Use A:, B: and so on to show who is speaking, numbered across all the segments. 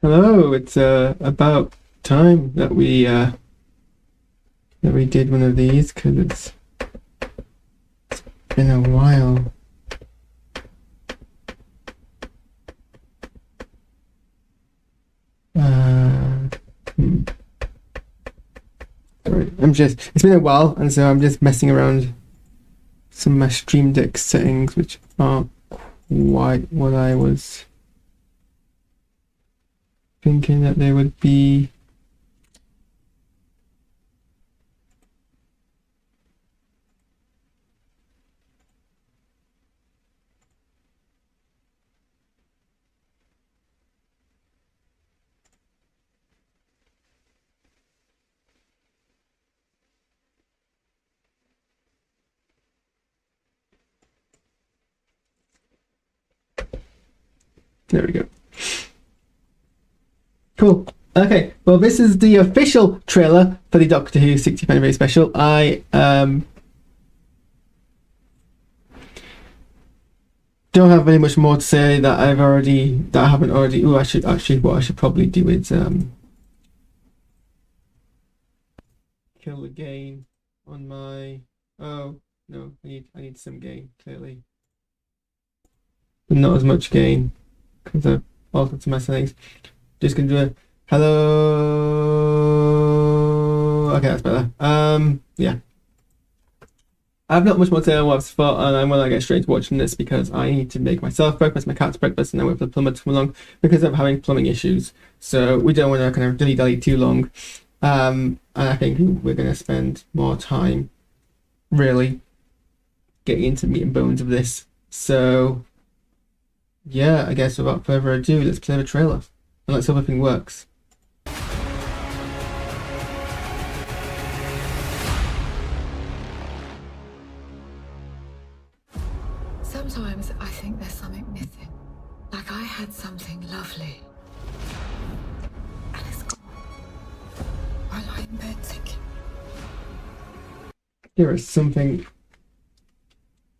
A: Hello, it's about time that we did one of these because it's been a while. Sorry, it's been a while, and so I'm just messing around some of my Stream Deck settings, which aren't quite what I was thinking that they would be. There we go. Cool. Okay, well, this is the official trailer for the Doctor Who 60th anniversary special. I don't have very much more to say that I haven't already. Oh, what I should probably do is kill the gain on my. Oh no, I need some gain clearly, but not as much gain because I've altered some of my settings. Just gonna do a hello. Okay, that's better. Yeah. I have not much more to say on what I've thought, and I'm gonna get straight to watching this because I need to make myself breakfast, my cat's breakfast, and then wait for the plumber to come along because I'm having plumbing issues. So we don't want to kind of dilly-dally too long. And I think we're gonna spend more time really getting into meat and bones of this. So yeah, I guess without further ado, let's play the trailer and let's hope everything works.
B: Sometimes I think there's something missing. Like I had something lovely. And it's gone. I lie in bed thinking.
A: There is something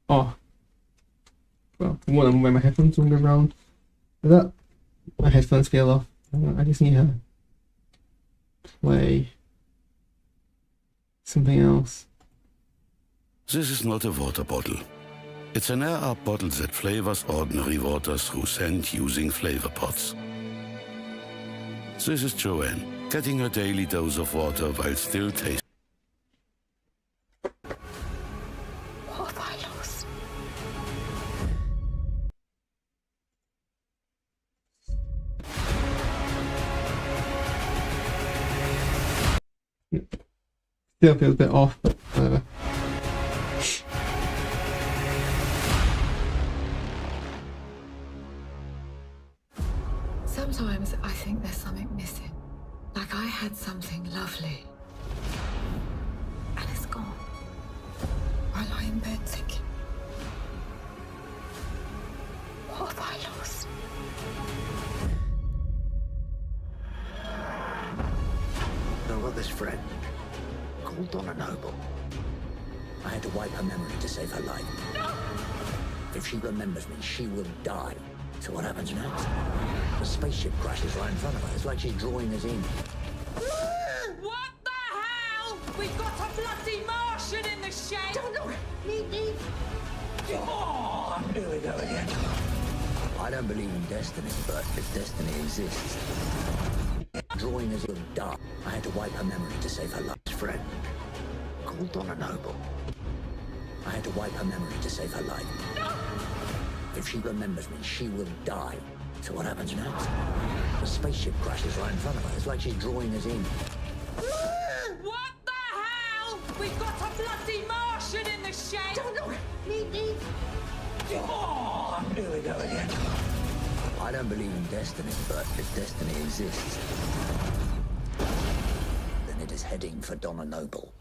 A: off. Well, for one, I'm wearing my headphones when I go around. With that, my headphones feel off. I just need to play something else.
C: This is not a water bottle. It's an air-up bottle that flavors ordinary water through scent using flavor pots. This is Joanne, getting her daily dose of water while still tasting.
B: What have I lost?
A: Still feels a bit off, but whatever.
B: Sometimes I think there's something missing. Like I had something lovely. And it's gone. I lie in bed thinking. What have I lost?
D: I've got this friend called Donna Noble. I had to wipe her memory to save her life. If she remembers me, she will die. So what happens next? The spaceship crashes right in front of her. It's like she's drawing us in.
E: What the hell? We've got a bloody Martian in the shed!
D: Don't look! Leave! Oh, here we go again. I don't believe in destiny, but if destiny exists, drawing us will die. I had to wipe her memory to save her last friend called Donna Noble. I had to wipe her memory to save her life. If she remembers me, she will die. So what happens next? The spaceship crashes right in front of her. It's like she's drawing us in.
E: What the hell? We've got a bloody Martian in the shed!
D: Don't look! Leave! Oh, here we go again. I don't believe in destiny, but if destiny exists, then it is heading for Donna Noble.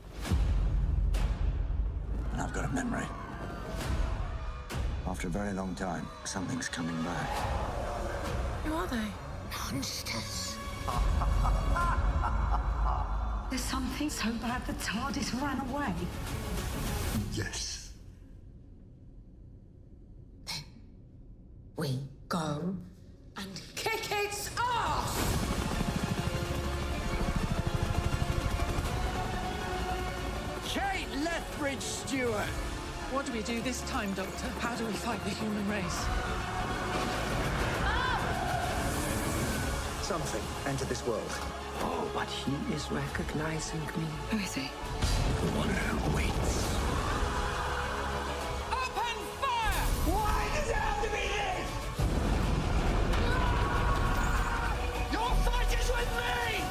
D: And I've got a memory. After a very long time, something's coming back.
B: Who are they?
D: Monsters.
F: There's something so bad the TARDIS ran away.
D: Yes.
B: We go and kick its ass!
G: Kate Lethbridge Stewart.
E: What do we do this time, Doctor? How do we fight the human race?
D: Something entered this world. Oh, but he is recognizing me.
B: Who is he?
D: The one who waits.
E: Open fire!
G: Why does it have to be this? Your fight is with me!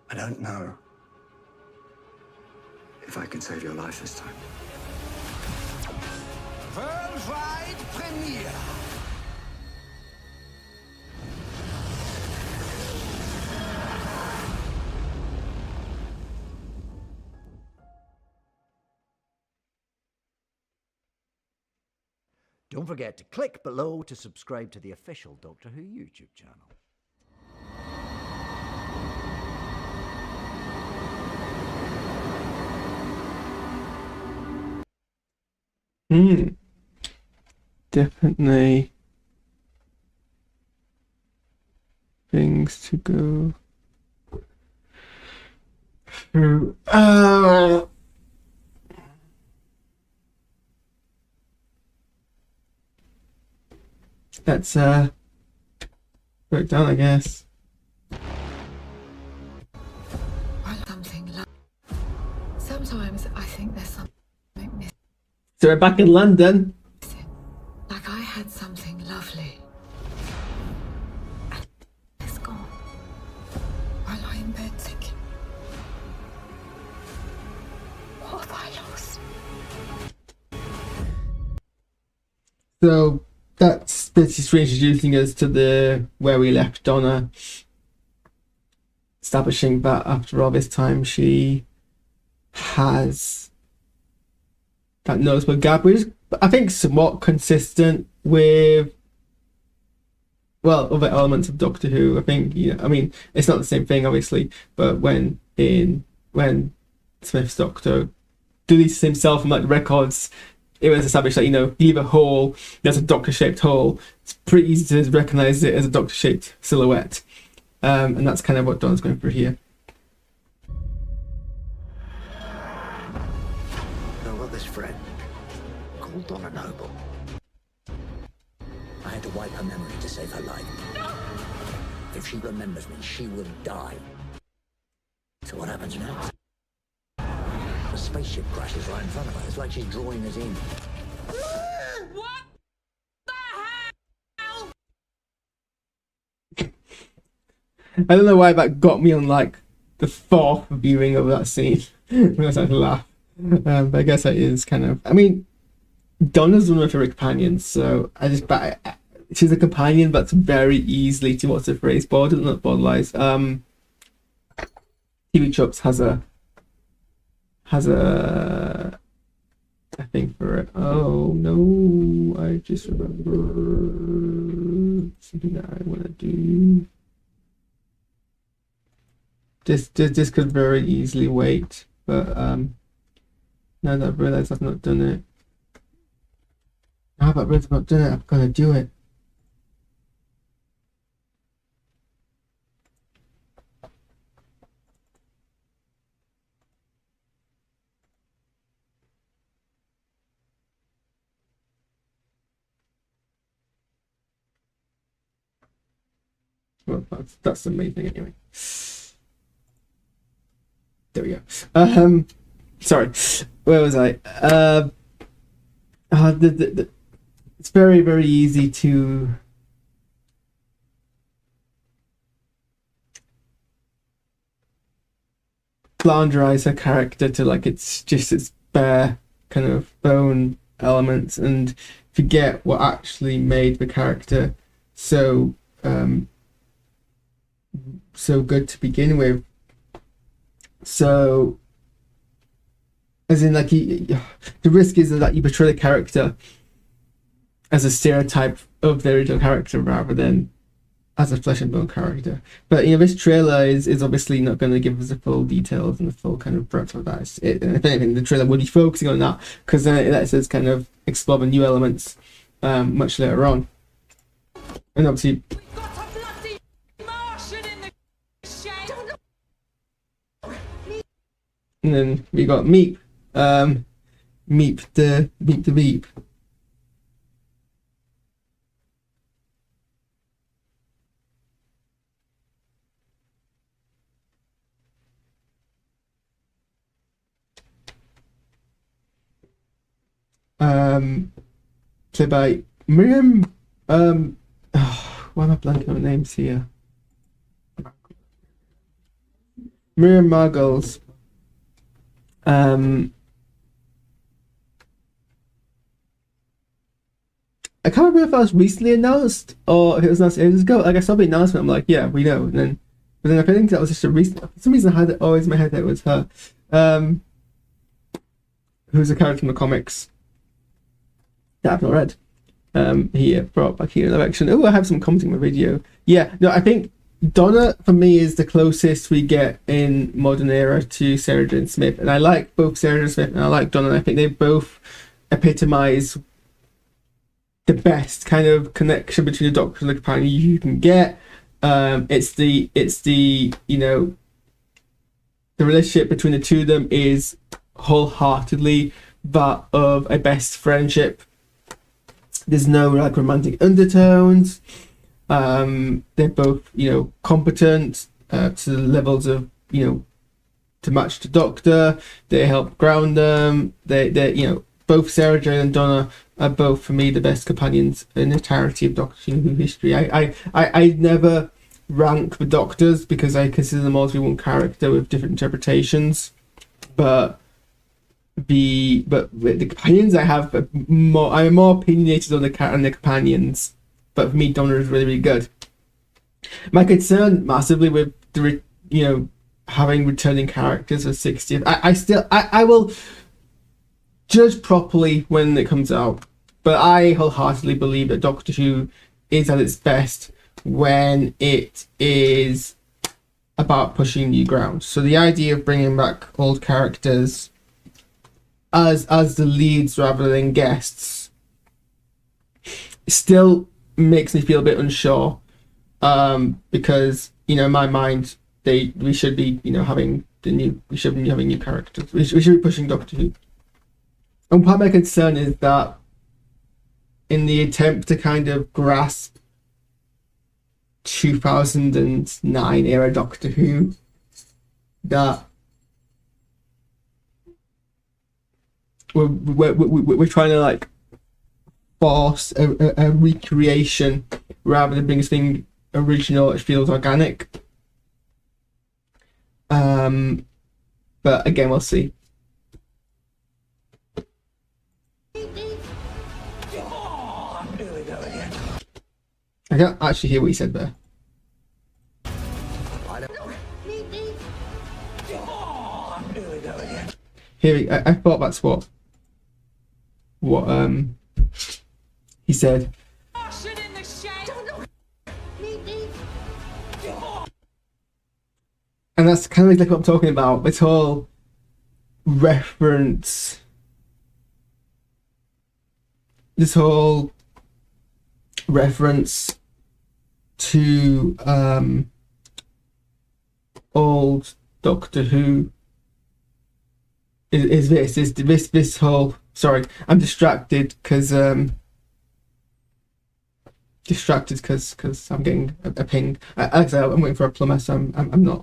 H: I don't know if I can save your life this time.
G: Worldwide premiere.
I: Don't forget to click below to subscribe to the official Doctor Who YouTube channel.
A: Definitely things to go through. Let's work down, I guess.
B: Something sometimes I think there's something missing.
A: So we're back in London.
B: Like I had something lovely. And it's gone. I lie in bed thinking, what have I lost?
A: So that's pretty strange, introducing us to the where we left Donna, establishing that after all this time she has that noticeable gap, which is, I think, somewhat consistent with, well, other elements of Doctor Who. I think, I mean, it's not the same thing, obviously, but when Smith's Doctor deletes himself from like the records, it was established that, you leave a hole, there's a Doctor-shaped hole. It's pretty easy to recognize it as a Doctor-shaped silhouette, and that's kind of what Donna's going through here.
D: I've got this friend called Donna Noble. I had to wipe her memory to save her life. If she remembers me, she will die. So what happens next? The spaceship crashes right in front of her. It's like she's drawing us in.
E: What the hell?
A: I don't know why that got me on like the fourth viewing of that scene. When I started to laugh. But I guess that is kind of, I mean, Donna's one of my favorite companions, so she's a companion that's very easily, to what's the phrase, border, not borderlines. TV Chops has a thing for it. Oh no, I just remember something that I want to do. This could very easily wait, but now that I've realized I've not done it, I'm gonna do it. Well, that's the main thing anyway. There we go. Sorry, where was I? It's very, very easy to flanderize her character to like it's just its bare kind of bone elements and forget what actually made the character so good to begin with. So, as in, like, the risk is that you portray the character as a stereotype of the original character rather than as a flesh and bone character. But this trailer is obviously not going to give us the full details and the full kind of breadth of that. And if anything, the trailer would be focusing on that because then it lets us kind of explore the new elements much later on. And obviously,
E: We've got a bloody Martian in the shade.
A: And then we got Meep. Meep the Beep. Played by Miriam. Why am I blanking on names here? Miriam Margolyes. I can't remember if I was recently announced or if it was announced ages ago. Like I saw the announcement, I'm like, yeah, we know. But then I think that was just a recent. For some reason, I had it always in my head that it was her. Who's a character from the comics that I've not read. Here brought back here in election. Oh, I have some commenting in my video. Yeah, no, I think Donna for me is the closest we get in modern era to Sarah Jane Smith, and I like both Sarah Jane Smith and I like Donna. And I think they both epitomize the best kind of connection between the Doctor and the companion you can get. It's the you know, the relationship between the two of them is wholeheartedly that of a best friendship. There's no like romantic undertones. They're both, you know, competent to the levels of, you know, to match the Doctor. They help ground them. They you know, both Sarah Jane and Donna are both for me the best companions in the entirety of Doctor Who history. I never rank the Doctors because I consider them all to be one character with different interpretations, but with the companions I'm more opinionated on the companions. But for me, Donna is really, really good. My concern massively with the you know, having returning characters for 60th, I will judge properly when it comes out, but I wholeheartedly believe that Doctor Who is at its best when it is about pushing new ground. So the idea of bringing back old characters as the leads rather than guests still makes me feel a bit unsure, because, you know, in my mind we should be, you know, having new characters. We should be pushing Doctor Who. And part of my concern is that in the attempt to kind of grasp 2009 era Doctor Who, that we're trying to like force a recreation rather than bring something original which feels organic. But again, we'll see. I can't actually hear what he said there. I thought that's what he said. And that's kind of like what I'm talking about. This whole reference, to old Doctor Who is this whole, sorry, I'm distracted because I'm getting a ping. Like I said, I'm waiting for a plumber, so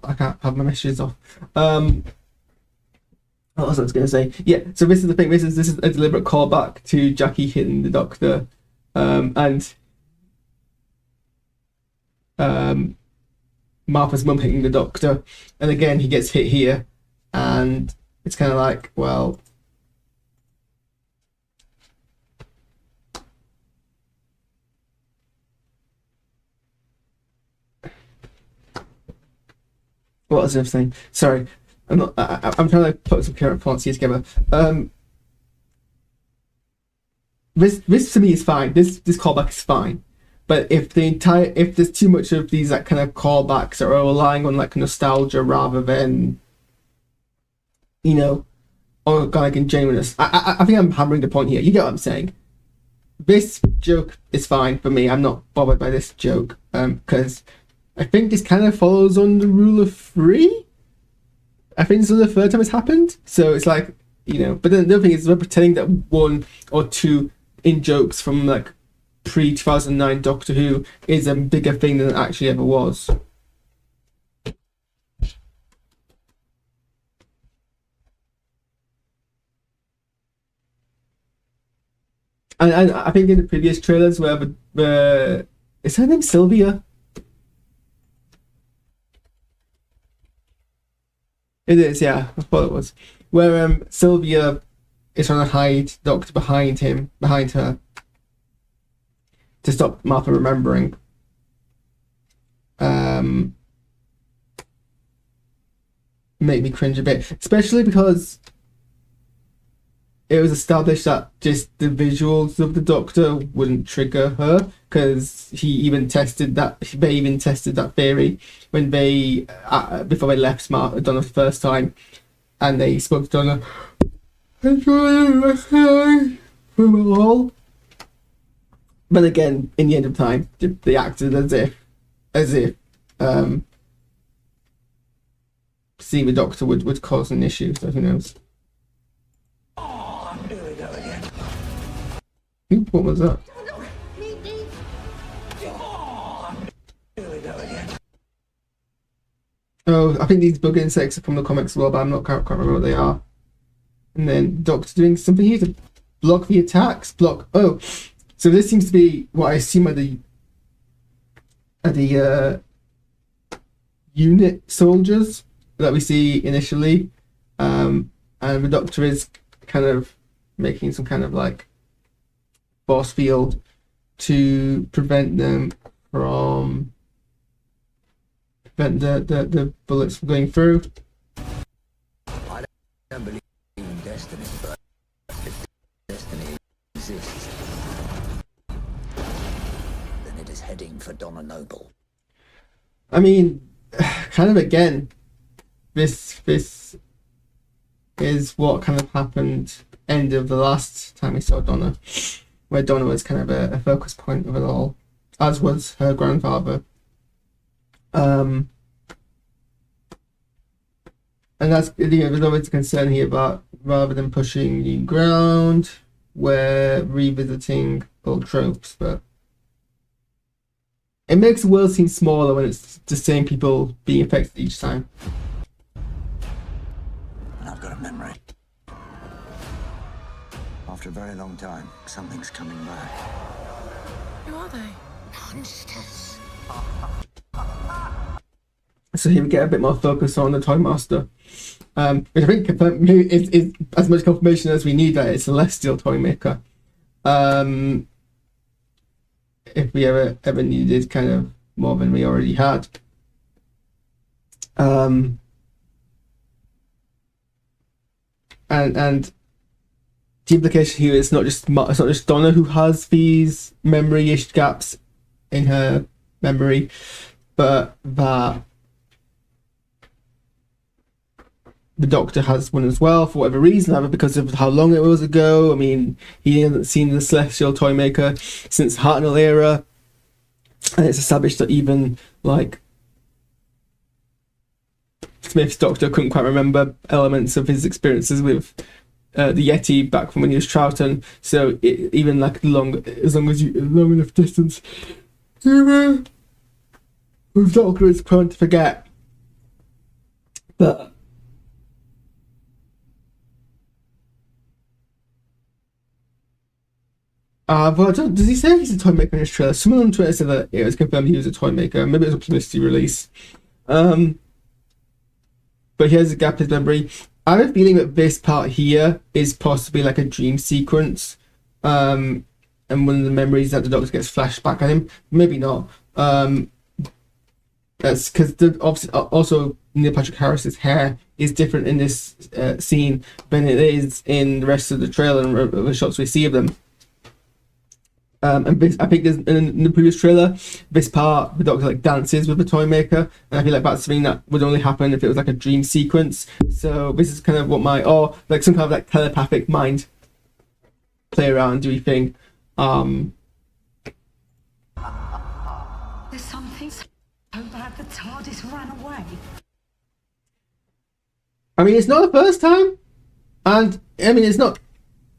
A: I can't have my messages off. What was I going to say? Yeah, so this is the thing. This is a deliberate callback to Jackie hitting the Doctor, and Martha's mum hitting the Doctor, and again he gets hit here, and it's kind of like, well, what was I saying? Sorry, I'm trying to put some current thoughts here together. This to me is fine. This callback is fine. But if there's too much of these like kind of callbacks that are relying on like nostalgia rather than, you know, organic and genuineness, I think I'm hammering the point here. You get what I'm saying? This joke is fine for me. I'm not bothered by this joke, because I think this kind of follows on the rule of three. I think this is the third time it's happened, so it's like, you know. But then the other thing is we're pretending that one or two in jokes from like pre-2009 Doctor Who is a bigger thing than it actually ever was. And I think in the previous trailers where is her name Sylvia? It is, yeah, I thought it was. Where Sylvia is trying to hide Doctor behind her, to stop Martha remembering. Make me cringe a bit, especially because it was established that just the visuals of the Doctor wouldn't trigger her, because they even tested that theory when they before they left Donna the first time, and they spoke to Donna. But again, in the end of time, they acted as if seeing the Doctor would cause an issue. So who knows? What was that? Oh, I think these bug insects are from the comics as well, but can't remember what they are. And then Doctor doing something here to block the attacks. Oh, so this seems to be what I assume are the unit soldiers that we see initially, and the Doctor is kind of making some kind of like force field to prevent the bullets from going through.
D: I don't believe in destiny, but if destiny exists, then it is heading for Donna Noble.
A: I mean, kind of again, this is what kind of happened end of the last time we saw Donna, where Donna was kind of a focus point of it all, as was her grandfather. And that's, there's always a concern here about, rather than pushing new ground, we're revisiting old tropes, but it makes the world seem smaller when it's the same people being affected each time.
H: And I've got a memory. After a very long time, something's coming back.
B: Who are they?
F: Monsters.
A: So here we get a bit more focus on the Toy Master, which I think is as much confirmation as we need that it's a Celestial Toy Maker. If we ever needed kind of more than we already had. And the implication here is it's not just Donna who has these memory-ish gaps in her memory, but that the Doctor has one as well, for whatever reason, either because of how long it was ago. I mean, he hasn't seen the Celestial Toy Maker since Hartnell era, and it's established that even like Smith's Doctor couldn't quite remember elements of his experiences with the Yeti back from when he was Troughton. So even like long enough distance, the Doctor is prone to forget. But does he say he's a toy maker in his trailer? Someone on Twitter said that it was confirmed he was a toy maker. Maybe it was a publicity release. But he has a gap in his memory. I have a feeling that this part here is possibly like a dream sequence. And one of the memories that the Doctor gets flashed back at him. Maybe not. That's because obviously also Neil Patrick Harris's hair is different in this scene than it is in the rest of the trailer and the shots we see of them. And this, I think in the previous trailer, this part the Doctor like dances with the toy maker, and I feel like that's something that would only happen if it was like a dream sequence. So this is kind of what or like some kind of like telepathic mind play around, do we think?
F: There's something so bad the TARDIS ran away.
A: I mean, it's not the first time, and I mean, it's not.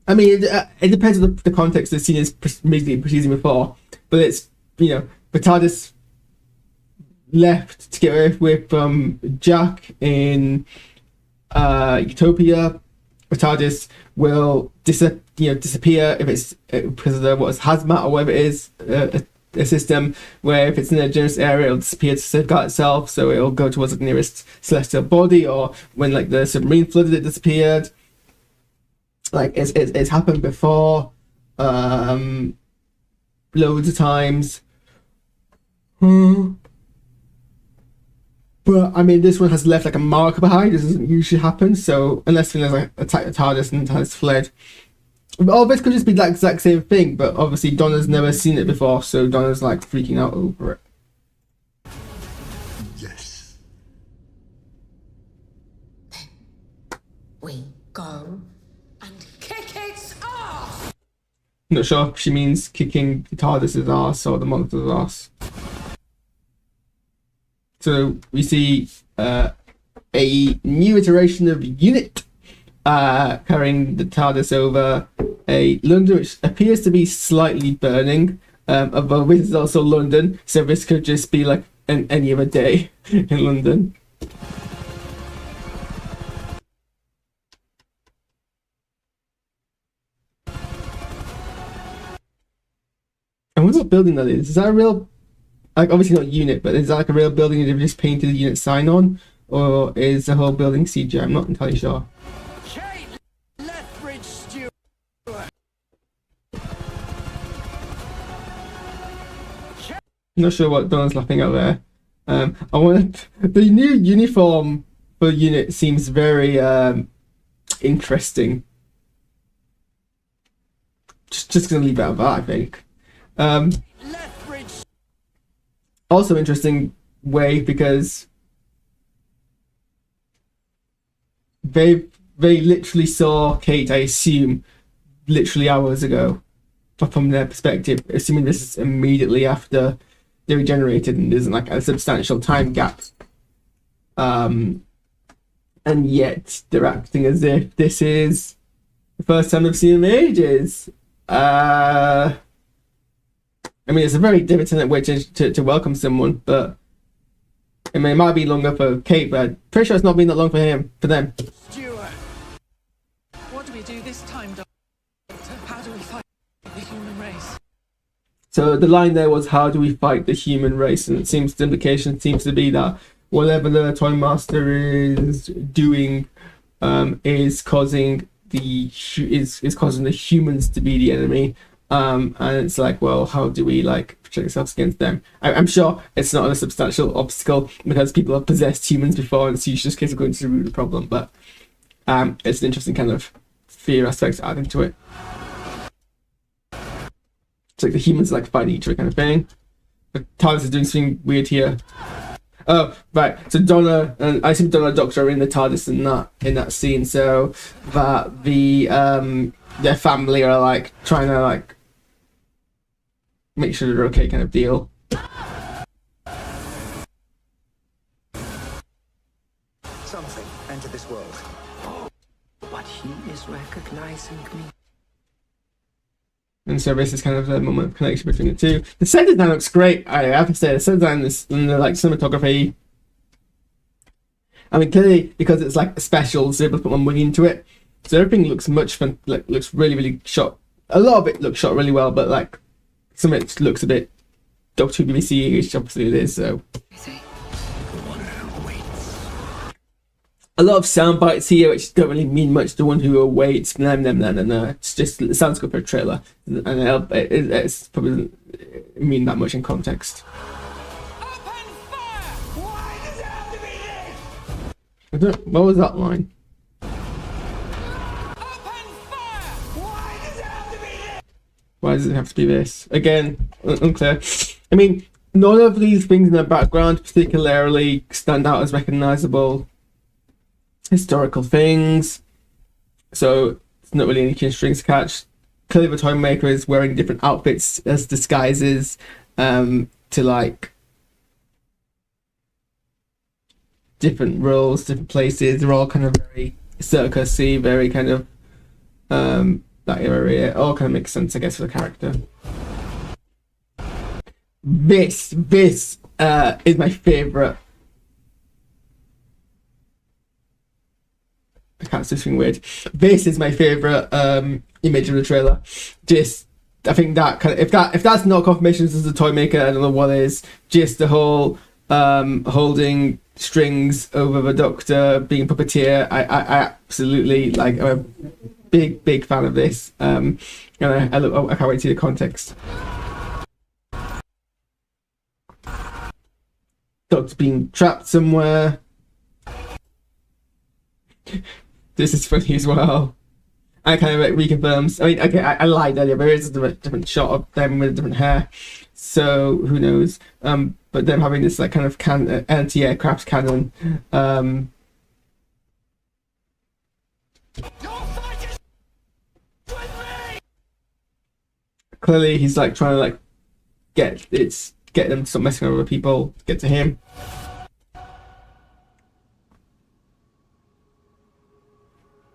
A: I mean, it depends on the context the scene is immediately preceding before, but it's, you know, the TARDIS left to get away with Jack in Utopia. The TARDIS will disappear if it's because of the hazmat or whatever it is, a system where if it's in a dangerous area it'll disappear to safeguard itself, so it'll go towards the nearest celestial body, or when like the submarine flooded it disappeared. Like it's happened before, loads of times. But I mean, this one has left like a mark behind. This doesn't usually happen. So unless there's like attack the TARDIS and the TARDIS fled, all this could just be that exact same thing. But obviously Donna's never seen it before, so Donna's like freaking out over it.
H: Yes.
B: We go and kick its ass!
A: Not sure if she means kicking the TARDIS's ass or the monster's ass. So we see a new iteration of Unit carrying the TARDIS over a London which appears to be slightly burning. Although this is also London, so this could just be like any other day in London. I wonder what building that is. Is that a real, like, obviously not Unit, but is that like a real building and they've just painted the Unit sign on, or is the whole building CGI? I'm not entirely sure.
G: Kate Lethbridge Stewart.
A: I'm not sure what Donna's laughing at there. I want the new uniform for Unit seems very interesting. Just gonna leave it at that, I think. Also interesting way because they literally saw Kate, I assume, literally hours ago, from their perspective, assuming this is immediately after they regenerated and there's like a substantial time gap. And yet they're acting as if this is the first time they've seen them in ages. I mean, it's a very different way to welcome someone, but I mean, it might be longer for Kate, but I'm pretty sure it's not been that long for them.
G: Stewart. What do we do this time, Doctor? How do we fight the human race?
A: So the line there was, "How do we fight the human race?" And it seems the implication seems to be that whatever the Toy Master is doing is causing the humans to be the enemy. And it's like, well, how do we like protect ourselves against them? I'm sure it's not a substantial obstacle because people have possessed humans before, and it's usually just a case of going to the root of the problem. But it's an interesting kind of fear aspect to add into it. It's like the humans like fighting each other kind of thing. But TARDIS is doing something weird here. Oh, right. So Donna and I assume Donna and Doctor are in the TARDIS in that scene, so that the their family are like trying to like make sure they're okay kind of deal.
H: Something entered this world.
J: But he is recognizing me.
A: And so this is kind of the moment of connection between the two. The set design looks great. I have to say, the set design is, and the like cinematography. I mean, clearly because it's like special, so able to put more money into it. So everything looks looks really, really shot. A lot of it looks shot really well, but like some of it looks a bit Doctor Who BBC, which obviously it is. So a lot of sound bites here, which don't really mean much to one who awaits. No. It's just, it sounds good for a trailer, and it's probably doesn't mean that much in context. What was that line? Why does it have to be this? Again, unclear. I mean, none of these things in the background particularly stand out as recognizable historical things, so it's not really any strings to catch. Clearly the toy maker is wearing different outfits as disguises to different roles, different places. They're all kind of very circusy, very kind of that area. It all kind of makes sense, I guess, for the character. This is my favorite. I can't say something weird. This is my favorite image of the trailer. Just, I think that kind of, if that's not confirmation this is a toy maker, I don't know what is. Just the whole holding strings over the Doctor, being a puppeteer. I absolutely like. I'm a big fan of this. And I can't wait to see the context. Doctor being trapped somewhere. This is funny as well. I kind of like reconfirms. I mean, okay, I lied earlier, but there is a different shot of them with different hair, so who knows? But them having this like kind of anti-aircraft cannon. Clearly, he's like trying to like get them to stop messing with other people, get to him.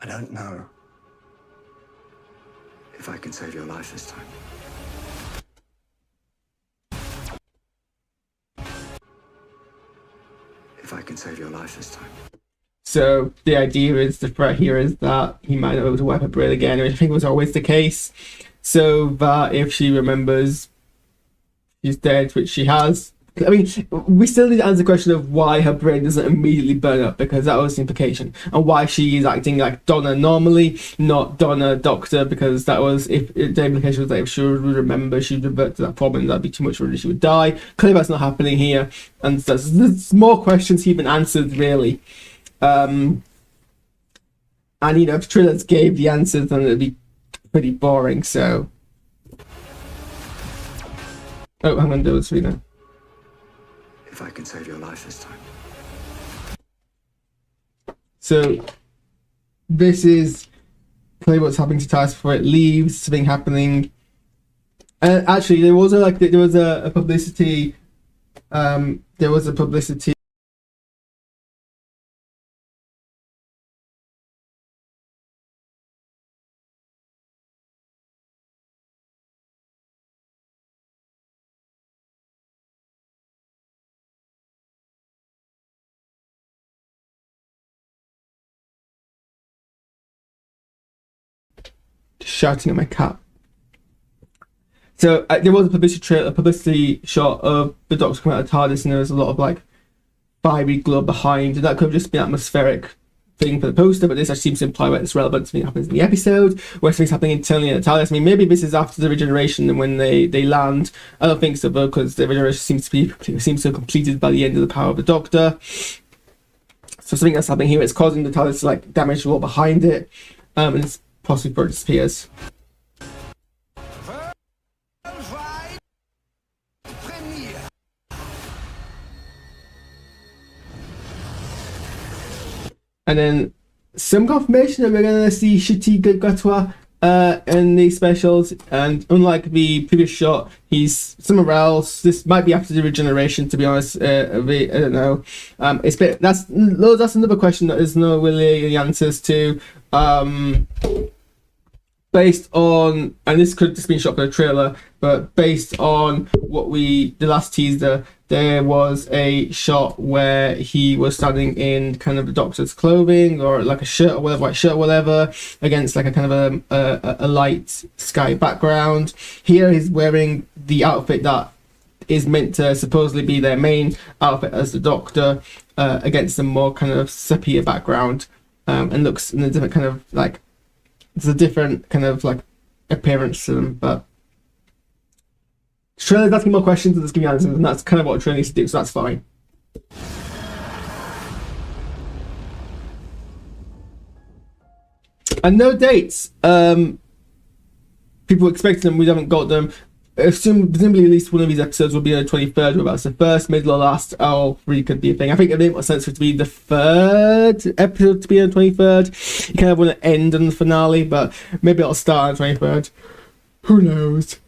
H: I don't know if I can save your life this time. If I can save your life this time.
A: So the idea is, the threat here is that he might not be able to wipe her brain again, which I think was always the case. So that if she remembers she's dead, which she has. I mean, we still need to answer the question of why her brain doesn't immediately burn up, because that was the implication, and why she is acting like Donna normally, not Donna Doctor, because that was, if the implication was that if she would remember, she'd revert to that problem, that'd be too much for her, she would die. Clearly that's not happening here, and there's more questions even answered, really. And you know, if trailers gave the answers, then it'd be pretty boring, so... Oh, hang on, there was three now.
H: If I can save your life this time.
A: So this is clearly what's happening to TARDIS before it leaves. Something happening. Actually, there was a publicity. There was a publicity. Shouting at my cat. So there was a publicity shot of the Doctor coming out of TARDIS, and there was a lot of like fiery glow behind, and that could have just been an atmospheric thing for the poster, but this actually seems to imply that it's relevant to something that happens in the episode, where something's happening internally at TARDIS. I mean, maybe this is after the regeneration and when they land. I don't think so, though, because the regeneration seems to have completed by the end of the power of the Doctor. So something that's happening here is causing the TARDIS to like damage the wall behind it, and it's possibly before it disappears. And then some confirmation that we're going to see Shitty Gatwa in the specials, and unlike the previous shot, he's somewhere else. This might be after the regeneration, to be honest. I don't know. That's another question that there's no really answers to. Based on, and this could just be shot for the trailer, but based on what the last teaser, there was a shot where he was standing in kind of the Doctor's clothing, or like a shirt or whatever, white shirt or whatever, against like a kind of a light sky background. Here he's wearing the outfit that is meant to supposedly be their main outfit as the Doctor, against a more kind of sepia background, and looks in a different kind of like, it's a different kind of like appearance to them. But the trailer's asking more questions than it's giving answers, and that's kind of what a trailer needs to do, so that's fine. And no dates. People expected them, we haven't got them. Presumably at least one of these episodes will be on the 23rd, whether that's the first, middle, or last. All three could be a thing. I think it makes more sense for it to be the third episode to be on the 23rd. You kind of want to end on the finale, but maybe it'll start on the 23rd. Who knows?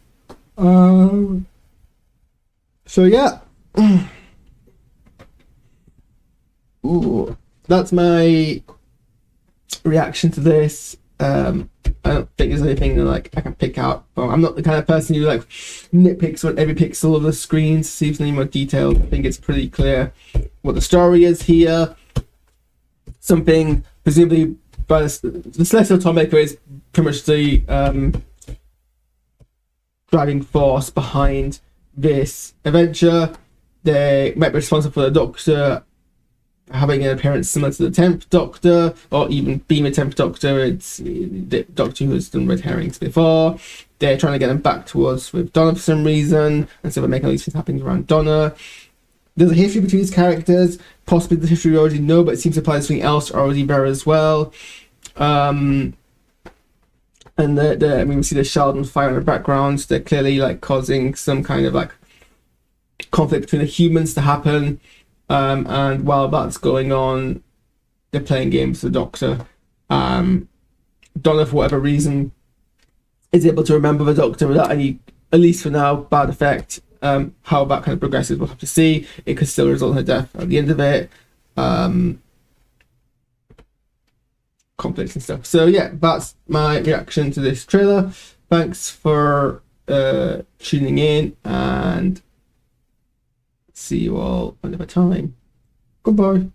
A: So yeah. Ooh, that's my reaction to this. I don't think there's anything that like I can pick out. Well, I'm not the kind of person who like nitpicks on every pixel of the screen to see if there's any more detail. I think it's pretty clear what the story is here. Something presumably by the Celestial Toymaker is pretty much the driving force behind this adventure. They might be responsible for the Doctor having an appearance similar to the 10th Doctor, or even being the 10th Doctor. It's the Doctor who has done red herrings before. They're trying to get him back to us with Donna for some reason, and so they're making all these things happening around Donna. There's a history between these characters, possibly the history we already know, but it seems to apply to something else already there as well. And I mean, we see the Sheldon fire in the background. They're clearly like causing some kind of like conflict between the humans to happen. And while that's going on, they're playing games with the Doctor. Donna, for whatever reason, is able to remember the Doctor without any, at least for now, bad effect. How that kind of progresses, we'll have to see. It could still result in her death at the end of it. Conflicts and stuff. So yeah, that's my reaction to this trailer. Thanks for tuning in, and see you all another time. Goodbye.